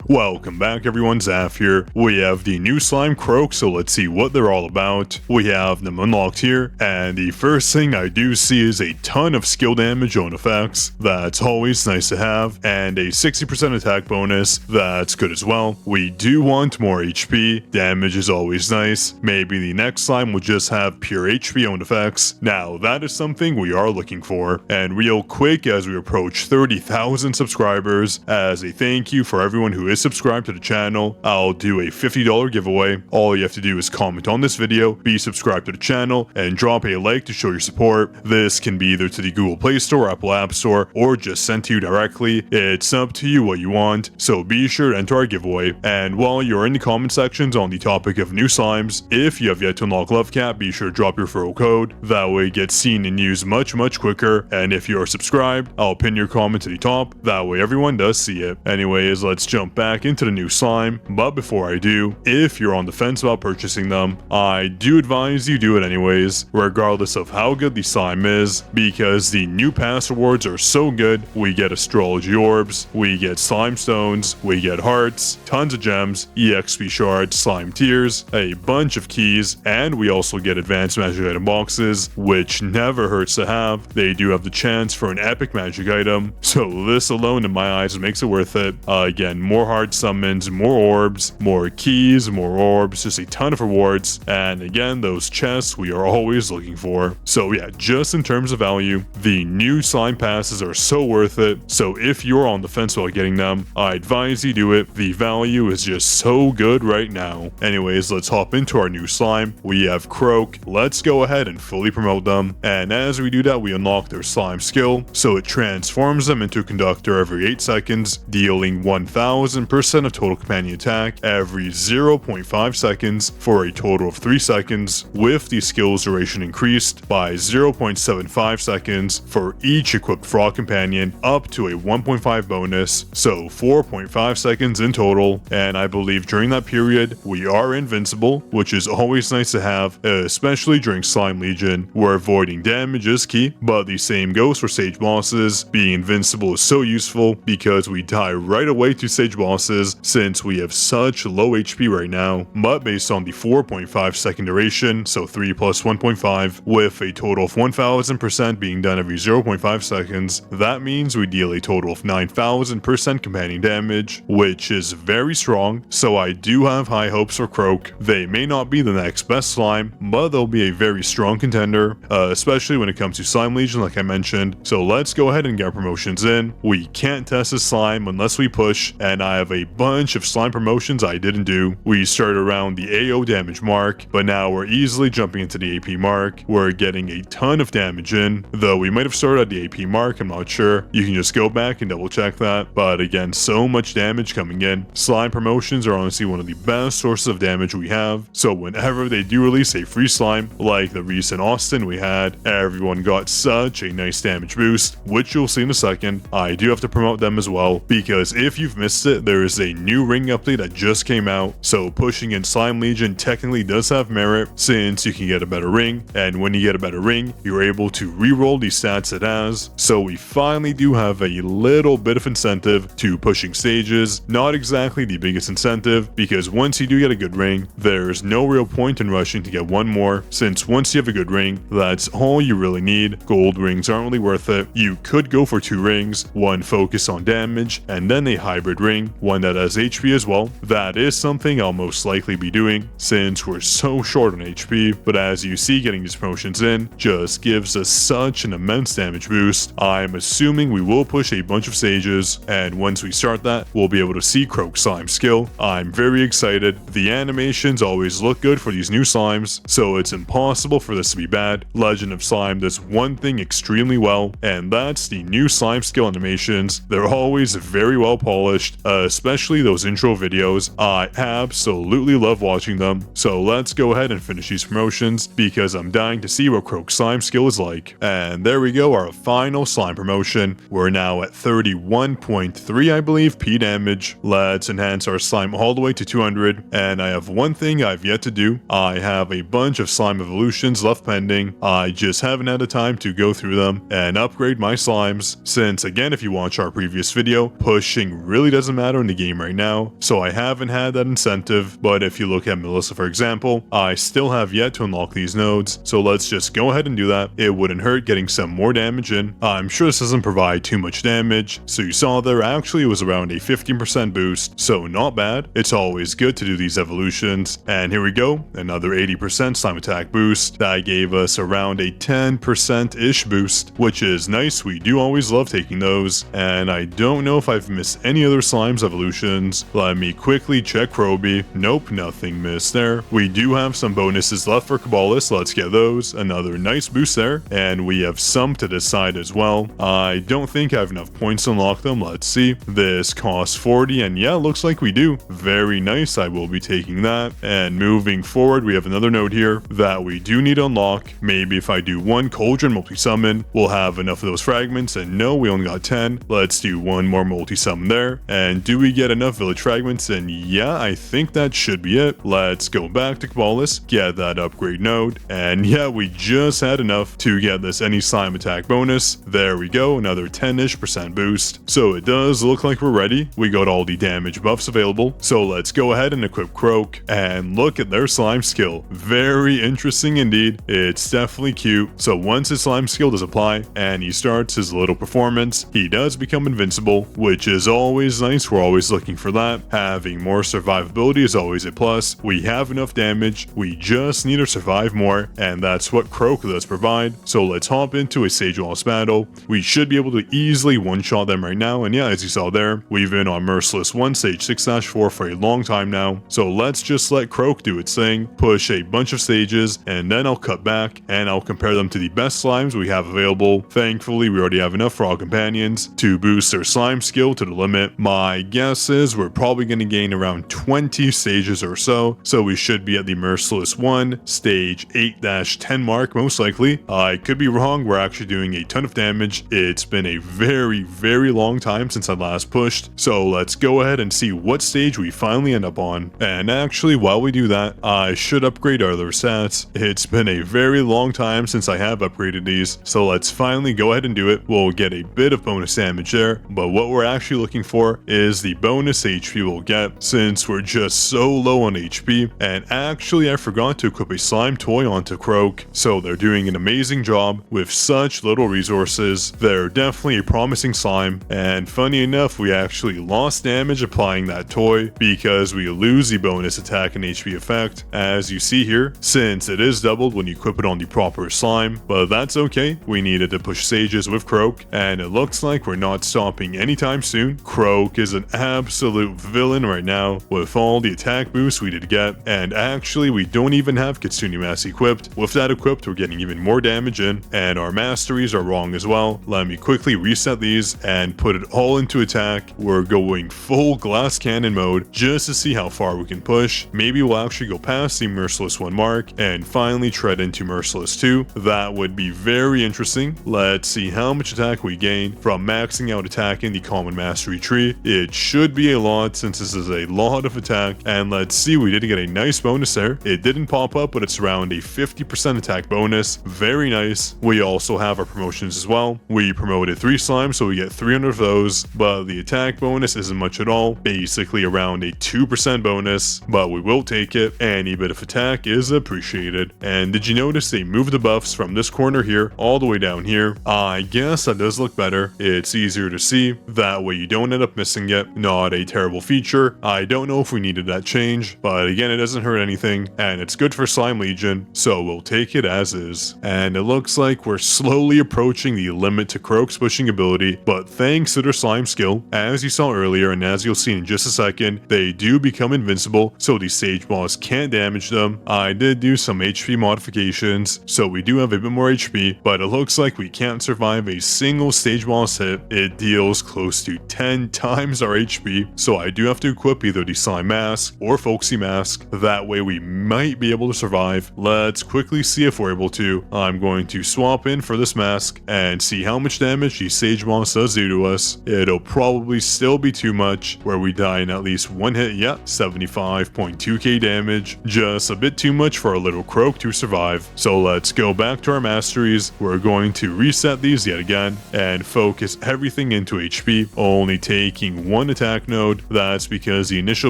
Welcome back everyone, Zaf here. We have the new slime Croak, so let's see what they're all about. We have them unlocked here, and the first thing I do see is a ton of skill damage on effects. That's always nice to have, and a 60% attack bonus. That's good as well. We do want more HP. Damage is always nice. Maybe the next slime will just have pure HP on effects. Now that is something we are looking for. And real quick, as we approach 30,000 subscribers, as a thank you for everyone who is subscribed to the channel, I'll do a $50 giveaway. All you have to do is comment on this video, be subscribed to the channel, and drop a like to show your support. This can be either to the Google Play Store, Apple App Store, or just sent to you directly. It's up to you what you want, so be sure to enter our giveaway. And while you're in the comment sections on the topic of new slimes, if you have yet to unlock Love Cat, be sure to drop your referral code. That way it gets seen and used much quicker. And if you are subscribed, I'll pin your comment to the top. That way everyone does see it. Anyways, let's jump back into the new slime. But before I do, if you're on the fence about purchasing them, I do advise you do it anyways, regardless of how good the slime is, because the new pass rewards are so good. We get astrology orbs, we get slime stones, we get hearts, tons of gems, EXP shards, slime tears, a bunch of keys, and we also get advanced magic item boxes, which never hurts to have. They do have the chance for an epic magic item, so this alone in my eyes makes it worth it. Again, more hard summons, more orbs, more keys, more orbs, just a ton of rewards, and again, those chests we are always looking for. So yeah, just in terms of value, the new slime passes are so worth it. So if you're on the fence about getting them, I advise you do it. The value is just so good right now. Anyways, let's hop into our new slime. We have Croak. Let's go ahead and fully promote them, and as we do that, we unlock their slime skill, so it transforms them into a conductor every 8 seconds, dealing 1000% of total companion attack every 0.5 seconds for a total of 3 seconds, with the skill's duration increased by 0.75 seconds for each equipped frog companion, up to a 1.5 bonus, so 4.5 seconds in total. And I believe during that period we are invincible, which is always nice to have, especially during Slime Legion, where avoiding damage is key. But the same goes for stage bosses. Being invincible is so useful because we die right away to stage bosses since we have such low HP right now. But based on the 4.5 second duration, so 3 plus 1.5, with a total of 1000% being done every 0.5 seconds, that means we deal a total of 9000% companion damage, which is very strong. So I do have high hopes for Croak. They may not be the next best slime, but they'll be a very strong contender, especially when it comes to Slime Legion like I mentioned. So let's go ahead and get promotions in. We can't test this slime unless we push, and I have a bunch of slime promotions I didn't do. We started around the AO damage mark, but now we're easily jumping into the AP mark. We're getting a ton of damage in, though we might have started at the AP mark, I'm not sure. You can just go back and double check that. But again, so much damage coming in. Slime promotions are honestly one of the best sources of damage we have, so whenever they do release a free slime, like the recent Austin we had, everyone got such a nice damage boost, which you'll see in a second. I do have to promote them as well, because if you've missed it, there is a new ring update that just came out, so pushing in Slime Legion technically does have merit, since you can get a better ring, and when you get a better ring, you're able to reroll the stats it has. So we finally do have a little bit of incentive to pushing stages. Not exactly the biggest incentive, because once you do get a good ring, there's no real point in rushing to get one more, since once you have a good ring, that's all you really need. Gold rings aren't really worth it. You could go for 2 rings, one focus on damage, and then a hybrid ring, one that has HP as well. That is something I'll most likely be doing, since we're so short on HP, but as you see, getting these promotions in just gives us such an immense damage boost. I'm assuming we will push a bunch of stages, and once we start that, we'll be able to see Croak's slime skill. I'm very excited. The animations always look good for these new slimes, so it's impossible for this to be bad. Legend of Slime does one thing extremely well, and that's the new slime skill animations. They're always very well polished, especially those intro videos. I absolutely love watching them. So let's go ahead and finish these promotions, because I'm dying to see what Croak's slime skill is like. And there we go, our final slime promotion. We're now at 31.3, I believe, P damage. Let's enhance our slime all the way to 200, and I have one thing I've yet to do. I have a bunch of slime evolutions left pending. I just haven't had the time to go through them and upgrade my slimes, since again, if you watch our previous video, pushing really doesn't matter matter in the game right now, so I haven't had that incentive. But if you look at Melissa, for example, I still have yet to unlock these nodes, so let's just go ahead and do that. It wouldn't hurt getting some more damage in. I'm sure this doesn't provide too much damage, so you saw there actually it was around a 15% boost, so not bad. It's always good to do these evolutions. And here we go, another 80% slime attack boost. That gave us around a 10%-ish boost, which is nice. We do always love taking those. And I don't know if I've missed any other slimes evolutions. Let me quickly check Croby. Nope, nothing missed there. We do have some bonuses left for Cabalist. Let's get those. Another nice boost there. And we have some to this side as well. I don't think I have enough points to unlock them. Let's see. This costs 40, and yeah, looks like we do. Very nice. I will be taking that. And moving forward, we have another node here that we do need to unlock. Maybe if I do one Cauldron multi-summon, we'll have enough of those fragments. And no, we only got 10. Let's do one more multi-summon there. And do we get enough village fragments? And yeah, I think that should be it. Let's go back to Cabalist, get that upgrade node. And yeah, we just had enough to get this any slime attack bonus. There we go, another 10-ish% boost. So it does look like we're ready. We got all the damage buffs available. So let's go ahead and equip Croak and look at their slime skill. Very interesting indeed. It's definitely cute. So once his slime skill does apply and he starts his little performance, he does become invincible, which is always nice. We're always looking for that. Having more survivability is always a plus. We have enough damage. We just need to survive more, and that's what Croak does provide. So let's hop into a Sage Lost battle. We should be able to easily one-shot them right now, and yeah, as you saw there, we've been on Merciless 1 Stage 6-4 for a long time now. So let's just let Croak do its thing, push a bunch of stages, and then I'll cut back and I'll compare them to the best slimes we have available. Thankfully, we already have enough for all companions to boost their slime skill to the limit. My guess is we're probably going to gain around 20 stages or so we should be at the Merciless 1 Stage 8-10 mark most likely. I could be wrong. We're actually doing a ton of damage. It's been a very long time since I last pushed, so let's go ahead and see what stage we finally end up on. And actually, while we do that, I should upgrade our other stats. It's been a very long time since I have upgraded these, so let's finally go ahead and do it. We'll get a bit of bonus damage there, but what we're actually looking for is the bonus HP we'll get since we're just so low on HP. And actually, I forgot to equip a slime toy onto Croak, so they're doing an amazing job with such little resources. They're definitely a promising slime, and funny enough, we actually lost damage applying that toy because we lose the bonus attack and HP effect, as you see here, since it is doubled when you equip it on the proper slime. But that's okay, we needed to push stages with Croak, and it looks like we're not stopping anytime soon. Croak is an absolute villain right now with all the attack boosts we did get, and actually we don't even have Kitsune Mask equipped. With that equipped, we're getting even more damage in, and our masteries are wrong as well. Let me quickly reset these and put it all into attack. We're going full glass cannon mode just to see how far we can push. Maybe we'll actually go past the Merciless 1 mark and finally tread into Merciless 2. That would be very interesting. Let's see how much attack we gain from maxing out attack in the common mastery tree. It should be a lot since this is a lot of attack, and let's see, we did get a nice bonus there. It didn't pop up, but it's around a 50% attack bonus. Very nice. We also have our promotions as well. We promoted 3 slimes, so we get 300 of those, but the attack bonus isn't much at all, basically around a 2% bonus, but we will take it. Any bit of attack is appreciated. And did you notice they moved the buffs from this corner here all the way down here? I guess that does look better. It's easier to see. That way you don't end up missing it. Not a terrible feature. I don't know if we needed that change, but again, it doesn't hurt anything, and it's good for Slime Legion, so we'll take it as is. And it looks like we're slowly approaching the limit to Croak's pushing ability, but thanks to their slime skill, as you saw earlier and as you'll see in just a second, they do become invincible, so the stage boss can't damage them. I did do some HP modifications, so we do have a bit more HP, but it looks like we can't survive a single stage boss hit. It deals close to 10 times our HP, so I do have to equip either the Slime Mask or Folksy Mask. That way we might be able to survive. Let's quickly see if we're able to. I'm going to swap in for this mask and see how much damage the Sage Boss does do to us. It'll probably still be too much, where we die in at least one hit. Yeah, 75.2k damage. Just a bit too much for our little Croak to survive. So let's go back to our masteries. We're going to reset these yet again and focus everything into HP, only taking 1 attack node. That's because the initial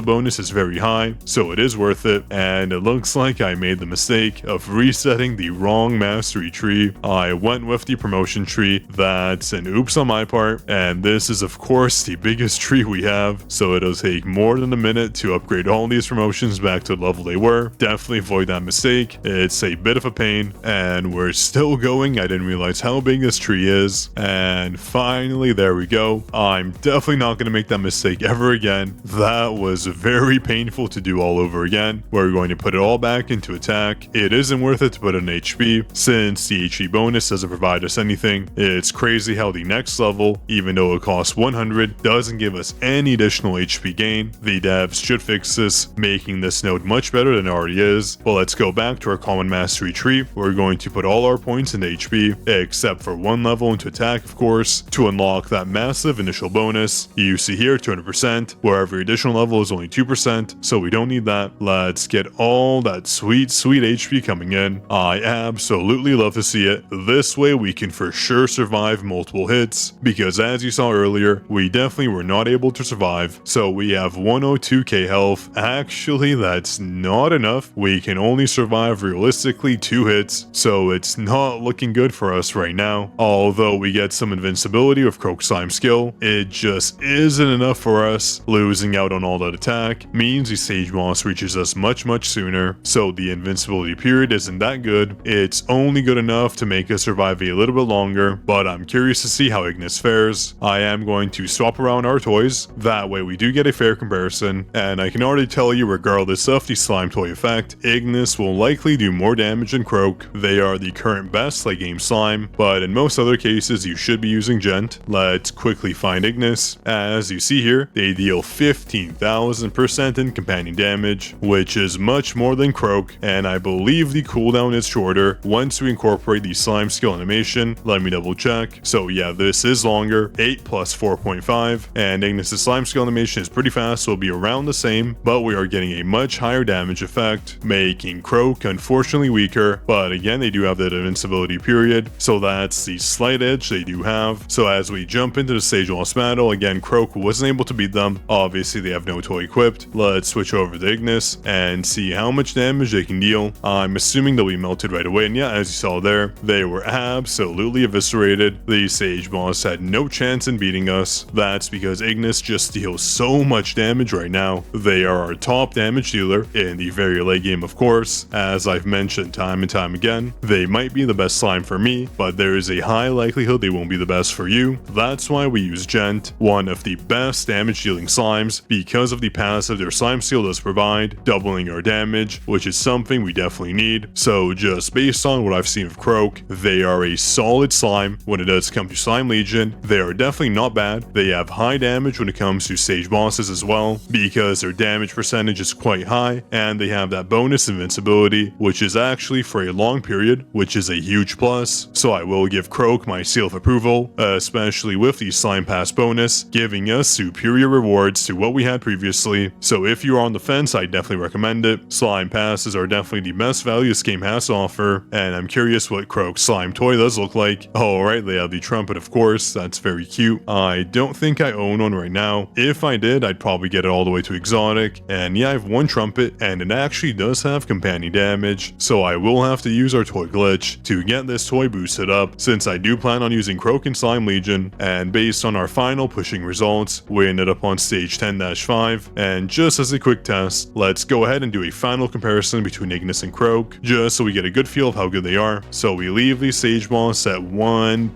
bonus is very high, so it is worth it. And it looks like I made the mistake of resetting the wrong mastery tree. I went with the promotion tree. That's an oops on my part, and this is of course the biggest tree we have, so it'll take more than a minute to upgrade all these promotions back to the level they were. Definitely avoid that mistake. It's a bit of a pain, and we're still going. I didn't realize how big this tree is, and finally there we go. I'm definitely not going to make that mistake ever again. That was very painful to do all over again. We're going to put it all back into attack. It isn't worth it to put in HP since the HP bonus doesn't provide us anything. It's crazy how the next level, even though it costs 100, doesn't give us any additional HP gain. The devs should fix this, making this node much better than it already is. But let's go back to our common mastery tree. We're going to put all our points into HP, except for 1 level into attack, of course, to unlock that massive initial bonus. You see here 200%, where every additional level is only 2%, so we don't need that. Let's get all that sweet HP coming in. I absolutely love to see it. This way we can for sure survive multiple hits, because as you saw earlier, we definitely were not able to survive. So we have 102k health. Actually, that's not enough. We can only survive realistically 2 hits, so it's not looking good for us right now. Although we get some invincibility with Croak Slime skill, it just isn't enough for us. Losing out on all that attack means the Sage Boss reaches us much sooner, so the invincibility period isn't that good. It's only good enough to make us survive a little bit longer, but I'm curious to see how Ignis fares. I am going to swap around our toys, that way we do get a fair comparison, and I can already tell you, regardless of the slime toy effect, Ignis will likely do more damage than Croak. They are the current best late game slime, but in most other cases you should be using Gent. Let's quickly find Ignis. As you see here, they deal 15,000% in companion damage, which is much more than Croak, and I believe the cooldown is shorter once we incorporate the slime skill animation. Let me double check. So yeah, this is longer, 8 plus 4.5, and Ignis' slime skill animation is pretty fast, so it'll be around the same, but we are getting a much higher damage effect, making Croak unfortunately weaker. But again, they do have that invincibility period, so that's the slight edge they do have. So as we jump into the Sage Boss battle, again, Croak wasn't able to beat them. Obviously they have no toy equipped. Let's switch over to Ignis and see how much damage they can deal. I'm assuming they'll be melted right away, and yeah, as you saw there, they were absolutely eviscerated. The Sage Boss had no chance in beating us. That's because Ignis just deals so much damage right now. They are our top damage dealer in the very late game, of course. As I've mentioned time and time again, they might be the best slime for me, but there is a high likelihood they won't be the best for you. That's why we use Gent, one of the best damage dealing slimes, because of the passive their slime seal does provide, doubling our damage, which is something we definitely need. So just based on what I've seen of Croak, they are a solid slime when it does come to Slime Legion. They are definitely not bad. They have high damage when it comes to Sage Bosses as well, because their damage percentage is quite high, and they have that bonus invincibility, which is actually for a long period, which is a huge plus. So I will give Croak my seal of approval, especially with the Slime Pass bonus, giving us superior rewards to what we had previously. So if you are on the fence, I definitely recommend it. Slime Passes are definitely the best value this game has to offer, and I'm curious what Croak's slime toy does look like. Alright, they have the trumpet, of course. That's very cute. I don't think I own one right now. If I did, I'd probably get it all the way to exotic. And yeah, I have one trumpet, and it actually does have companion damage, so I will have to use our toy glitch to get this toy boosted up, since I do plan on using Croak and Slime Legion. And based on our final pushing results, we ended up on stage 10-5, and just as a quick test, let's go ahead and do a final comparison between Ignis and Croak, just so we get a good feel of how good they are. So we leave the Sage Boss at 1.2,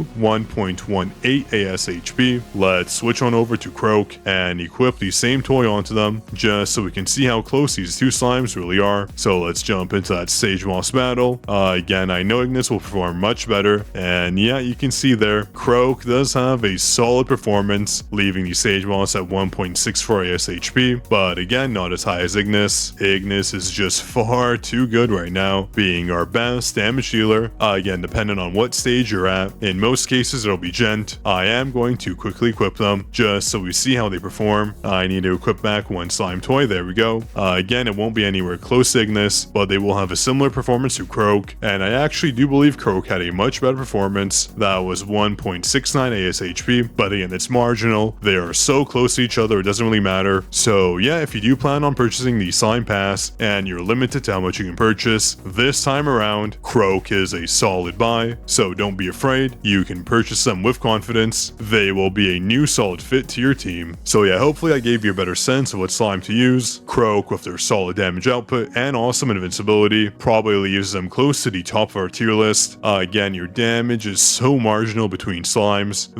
1.18 ASHP. Let's switch on over to Croak and equip the same toy onto them, just so we can see how close these two slimes really are. So let's jump into that Sage Boss battle. Again, I know Ignis will perform much better, and yeah, you can see there, Croak does have a solid performance, leaving the Sage Boss at 1.64 ASHP, but again, not as high as Ignis. Ignis is just far too good right now, being our best damage dealer. Again, depending on what stage you're at, in most cases it'll be Gent. I am going to quickly equip them, just so we see how they perform. I need to equip back one slime toy, there we go. Again, it won't be anywhere close to Ignis, but they will have a similar performance to Croak, and I actually do believe Croak had a much better performance. That was 1.6 69 AS HP, but again, it's marginal. They are so close to each other, it doesn't really matter. So yeah, if you do plan on purchasing the slime pass and you're limited to how much you can purchase, this time around, Croak is a solid buy. So don't be afraid, you can purchase them with confidence. They will be a new solid fit to your team. So yeah, hopefully I gave you a better sense of what slime to use. Croak, with their solid damage output and awesome invincibility, probably leaves them close to the top of our tier list. Again, your damage is so marginal between slimes.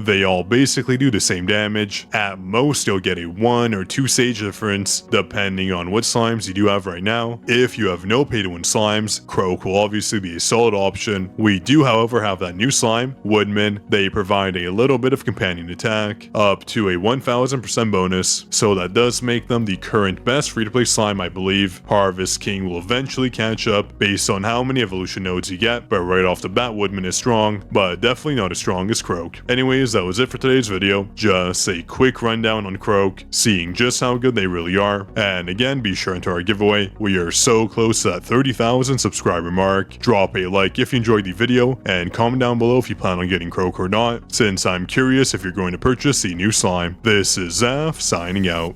They all basically do the same damage. At most, you'll get a 1 or 2 sage difference, depending on what slimes you do have right now. If you have no pay to win slimes, Croak will obviously be a solid option. We do, however, have that new slime, Woodman. They provide a little bit of companion attack, up to a 1000% bonus, so that does make them the current best free-to-play slime, I believe. Harvest King will eventually catch up based on how many evolution nodes you get, but right off the bat, Woodman is strong, but definitely not as strong as Croak. Anyways, that was it for today's video. Just a quick rundown on Croak, seeing just how good they really are. And again, be sure to enter our giveaway. We are so close to that 30,000 subscriber mark. Drop a like if you enjoyed the video, and comment down below if you plan on getting Croak or not, since I'm curious if you're going to purchase the new slime. This is Zaf signing out.